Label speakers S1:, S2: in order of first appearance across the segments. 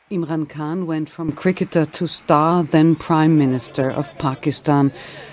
S1: Imran Khan went from cricketer to star, then Prime Minister of Pakistan.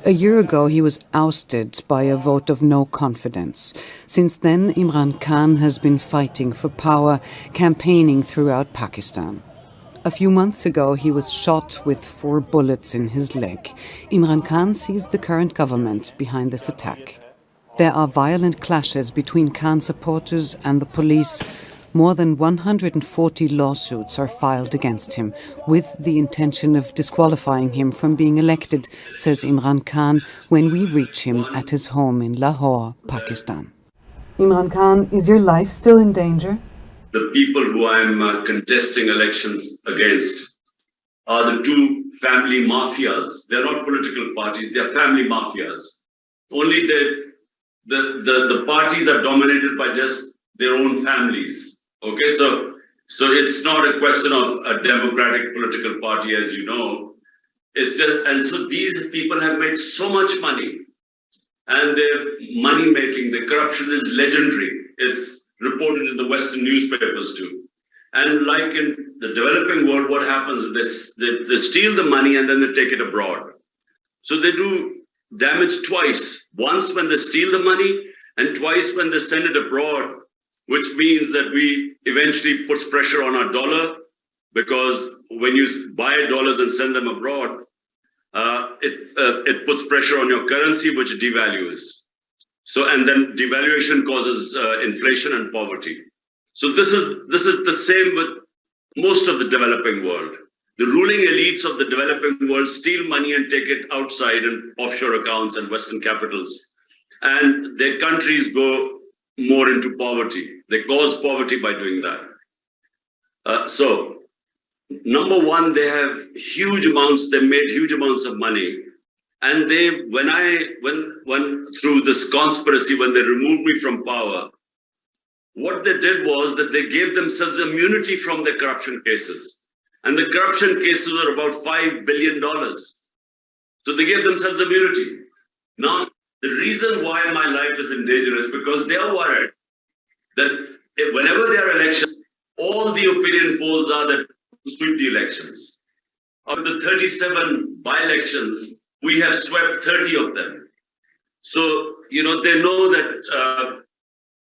S1: A year ago, he was ousted by a vote of no confidence. Since then, Imran Khan has been fighting for power, campaigning throughout Pakistan. A few months ago, he was shot with 4 bullets in his leg. Imran Khan sees the current government behind this attack. There are violent clashes between Khan supporters and the police. More than 140 lawsuits are filed against him, with the intention of disqualifying him from being elected, says Imran Khan when we reach him at his home in Lahore, Pakistan. Imran Khan, is your life still in danger?
S2: The people who I'm contesting elections against are the two family mafias. They're not political parties, they're family mafias. Only the parties are dominated by just their own families. Okay, so it's not a question of a democratic political party, as you know. It's just, and so these people have made so much money, and their money making, the corruption is legendary. It's reported in the Western newspapers too. And like in the developing world, what happens is they steal the money and then they take it abroad. So they do damage twice. Once when they steal the money, and twice when they send it abroad, which means that we eventually puts pressure on our dollar, because when you buy dollars and send them abroad, it puts pressure on your currency, which devalues. So, and then devaluation causes inflation and poverty. So this is the same with most of the developing world. The ruling elites of the developing world steal money and take it outside in offshore accounts and Western capitals, and their countries go more into poverty. They cause poverty by doing that. So, number one, they have huge amounts. They made huge amounts of money, and they, when through this conspiracy, when they removed me from power, what they did was that they gave themselves immunity from the corruption cases, and the corruption cases were about $5 billion. So they gave themselves immunity. Now, the reason why my life is in danger is because they are worried that whenever there are elections, all the opinion polls are that sweep the elections. Of the 37 by-elections, we have swept 30 of them. So, they know that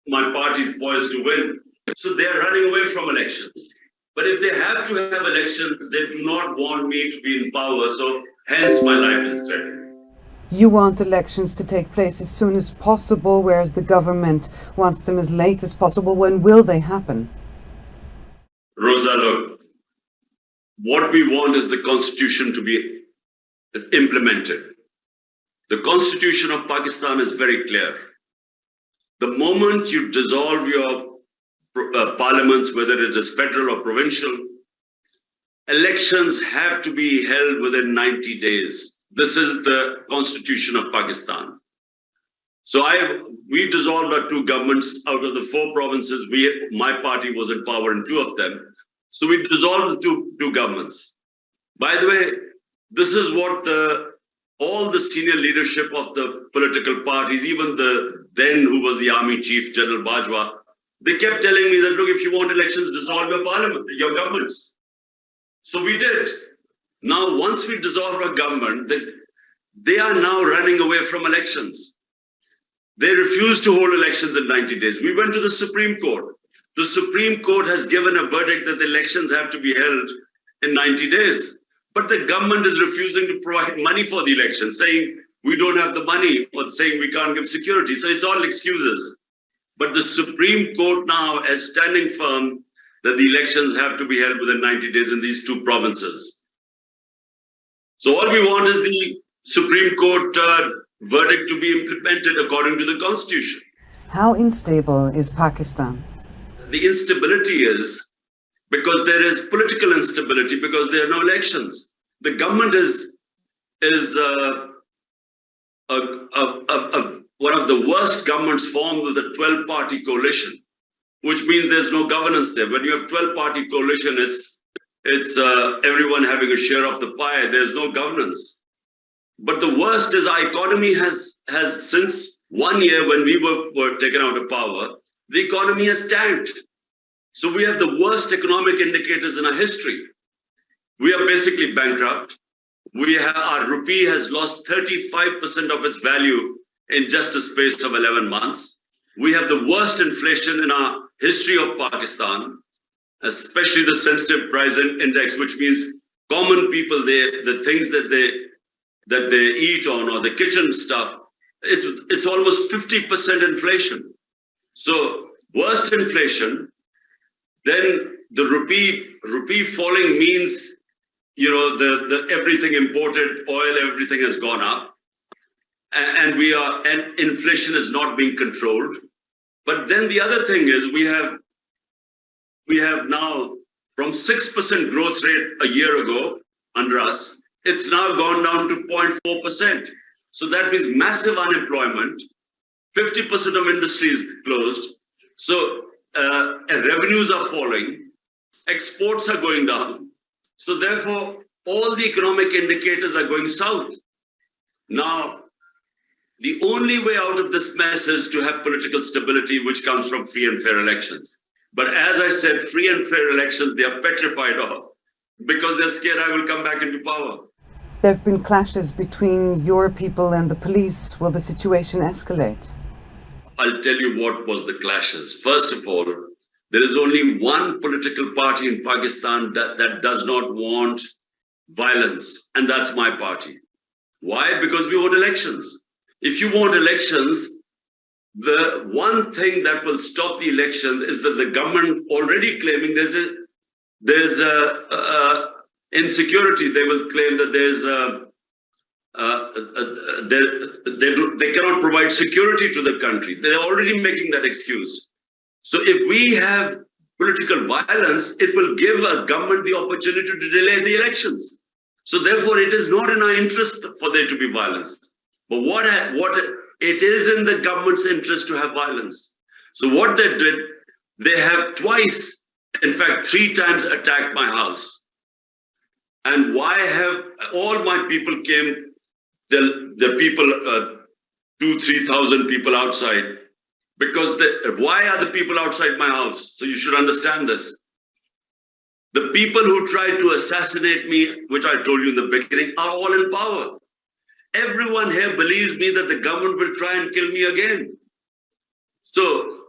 S2: my party is poised to win. So they are running away from elections. But if they have to have elections, they do not want me to be in power. So hence my life is threatened.
S1: You want elections to take place as soon as possible, whereas the government wants them as late as possible. When will they happen?
S2: Rosa, look, what we want is the constitution to be implemented. The constitution of Pakistan is very clear. The moment you dissolve your parliaments, whether it is federal or provincial, elections have to be held within 90 days. This is the constitution of Pakistan. So we dissolved our 2 governments. Out of the 4 provinces, my party was in power in 2 of them. So we dissolved the two governments. By the way, this is what all the senior leadership of the political parties, even the then who was the army chief, General Bajwa, they kept telling me that, look, if you want elections, dissolve your parliament, your governments. So we did. Now, once we dissolved our government, they are now running away from elections. They refuse to hold elections in 90 days. We went to the Supreme Court. The Supreme Court has given a verdict that the elections have to be held in 90 days. But the government is refusing to provide money for the elections, saying we don't have the money, or saying we can't give security. So it's all excuses. But the Supreme Court now is standing firm that the elections have to be held within 90 days in these 2 provinces. So all we want is the Supreme Court verdict to be implemented according to the Constitution.
S1: How unstable is Pakistan?
S2: The instability is because there is political instability, because there are no elections. The government is one of the worst governments formed with a 12-party coalition, which means there's no governance there. When you have 12-party coalition, it's everyone having a share of the pie. There's no governance. But the worst is our economy has since 1 year when we were taken out of power, the economy has tanked. So we have the worst economic indicators in our history. We are basically bankrupt. Our rupee has lost 35% of its value in just a space of 11 months. We have the worst inflation in our history of Pakistan, especially the sensitive price index, which means common people, the things that they eat on, or the kitchen stuff, it's almost 50% inflation. So worst inflation, then the rupee falling means, the everything imported, oil, everything has gone up, and inflation is not being controlled. But then the other thing is we have now, from 6% growth rate a year ago under us, it's now gone down to 0.4%. So that means massive unemployment. 50% of industry is closed. So revenues are falling, exports are going down. So therefore, all the economic indicators are going south. Now, the only way out of this mess is to have political stability, which comes from free and fair elections. But as I said, free and fair elections, they are petrified of, because they're scared I will come back into power.
S1: There have been clashes between your people and the police. Will the situation escalate?
S2: I'll tell you what was the clashes. First of all, there is only one political party in Pakistan that does not want violence, and that's my party. Why? Because we want elections. If you want elections, the one thing that will stop the elections is that the government already claiming there's insecurity. They will claim that they cannot provide security to the country. They're already making that excuse. So if we have political violence, it will give a government the opportunity to delay the elections. So therefore, it is not in our interest for there to be violence. But what it is in the government's interest to have violence. So what they did, they have twice, in fact, 3 times attacked my house. And why have all my people came, the people, 2,000-3,000 people outside? Because why are the people outside my house? So you should understand this. The people who tried to assassinate me, which I told you in the beginning, are all in power. Everyone here believes me that the government will try and kill me again. So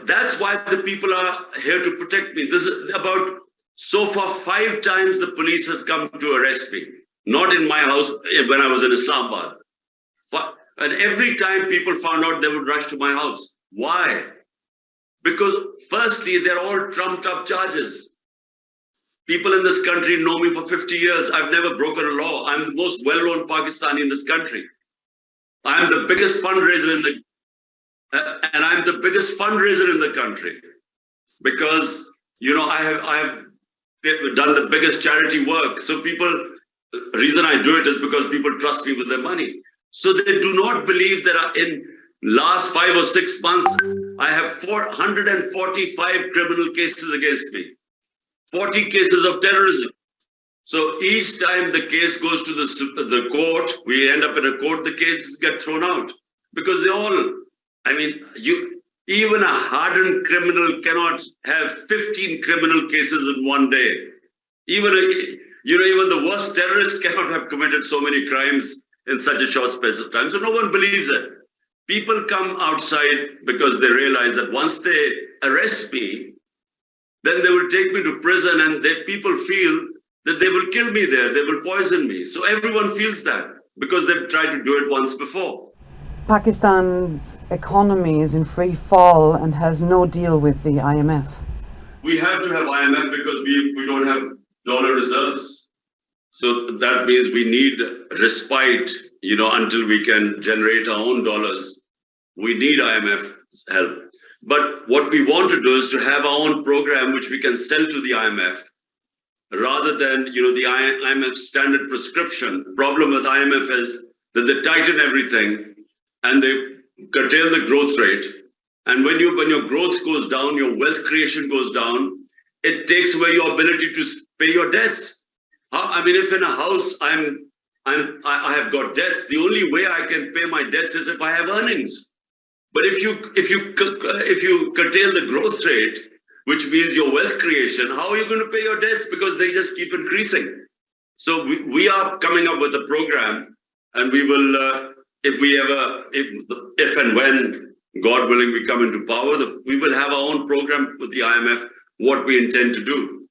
S2: that's why the people are here to protect me. This is about, so far, 5 times the police has come to arrest me. Not in my house when I was in Islamabad. And every time people found out, they would rush to my house. Why? Because firstly, they're all trumped up charges. People in this country know me for 50 years. I've never broken a law. I'm the most well-known Pakistani in this country. I'm the biggest fundraiser and I'm the biggest fundraiser in the country, because I have done the biggest charity work. So the reason I do it is because people trust me with their money. So they do not believe that in last 5 or 6 months, I have 445 criminal cases against me. 40 cases of terrorism. So each time the case goes to the court, we end up in a court, the cases get thrown out. Because even a hardened criminal cannot have 15 criminal cases in one day. Even the worst terrorist cannot have committed so many crimes in such a short space of time. So no one believes it. People come outside because they realize that once they arrest me, then they will take me to prison, and people feel that they will kill me there, they will poison me. So everyone feels that because they've tried to do it once before.
S1: Pakistan's economy is in free fall and has no deal with the IMF.
S2: We have to have IMF because we don't have dollar reserves. So that means we need respite, until we can generate our own dollars. We need IMF's help. But what we want to do is to have our own program which we can sell to the IMF, rather than the IMF standard prescription. The problem with IMF is that they tighten everything and they curtail the growth rate. And when your growth goes down, your wealth creation goes down, it takes away your ability to pay your debts. If in a house I have got debts, the only way I can pay my debts is if I have earnings. But if you curtail the growth rate, which means your wealth creation, how are you going to pay your debts? Because they just keep increasing. So we are coming up with a program, and we will, if and when, God willing, we come into power, we will have our own program with the IMF, what we intend to do.